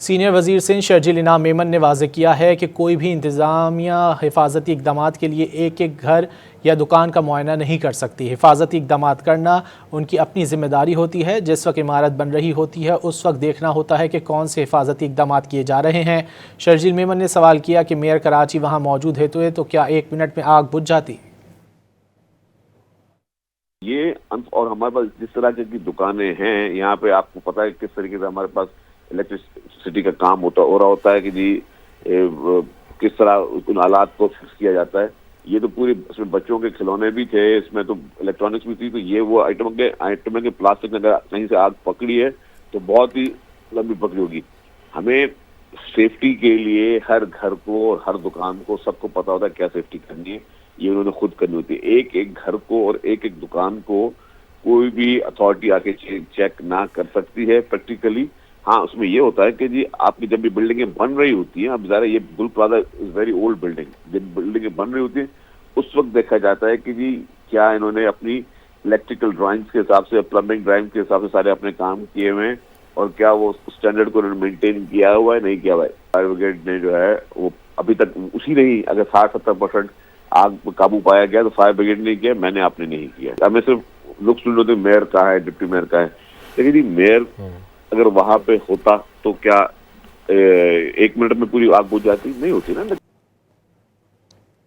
Senior वजीर सिंध शर्जील इनाम मेमन ने वाज़ेह किया है कि कोई भी इंतज़ामिया हिफाजती इक़दाम के लिए एक एक घर या दुकान का मुआयना नहीं कर सकती। हिफाजती इक़दाम करना उनकी अपनी ज़िम्मेदारी होती है। जिस वक्त इमारत बन रही होती है उस वक्त देखना होता है कि कौन से हिफाजती इक़दाम किए जा रहे हैं। शर्जील मेमन ने सवाल किया कि मेयर कराची वहाँ मौजूद है तो क्या 1 मिनट में आग बुझ जाती। ये और हमारे पास जिस तरह की दुकानें हैं यहाँ पे आपको पता है किस तरीके से हमारे पास इलेक्ट्रिसिटी का काम हो रहा होता है कि जी किस तरह उन आलात को फिक्स किया जाता है। ये तो पूरे इसमें बच्चों के खिलौने भी थे, इसमें तो इलेक्ट्रॉनिक्स भी थी, तो ये वो आइटम के प्लास्टिक में अगर कहीं से आग पकड़ी है तो बहुत ही लंबी पकड़ी होगी। हमें सेफ्टी के लिए हर घर को और हर दुकान को सबको पता होता है क्या सेफ्टी करनी है, ये उन्होंने खुद करनी होती है। एक एक घर को और एक एक दुकान को कोई भी अथॉरिटी आके चेक ना कर सकती है प्रैक्टिकली। हाँ, उसमें ये होता है कि जी आपकी जब भी बिल्डिंगें बन रही होती हैं, अब ज़रा ये गुल plaza is very old building, जब बिल्डिंगें बन रही होती हैं उस वक्त देखा जाता है कि जी क्या इन्होंने अपनी इलेक्ट्रिकल ड्राइंग्स के हिसाब से, प्लम्बिंग ड्राइंग्स के हिसाब से सारे अपने काम किए हुए हैं और क्या वो स्टैंडर्ड को उन्होंने मेंटेन किया हुआ है, नहीं किया हुआ है। फायर ब्रिगेड ने जो है वो अभी तक उसी नहीं, अगर 60-70% आग पर काबू पाया गया तो फायर ब्रिगेड ने किया, मैंने आपने नहीं किया। हमें सिर्फ लुक सुन होते मेयर का है, डिप्टी मेयर का है, लेकिन जी मेयर अगर वहां पे होता तो क्या 1 मिनट में पूरी आग बुझ जाती? नहीं होती ना।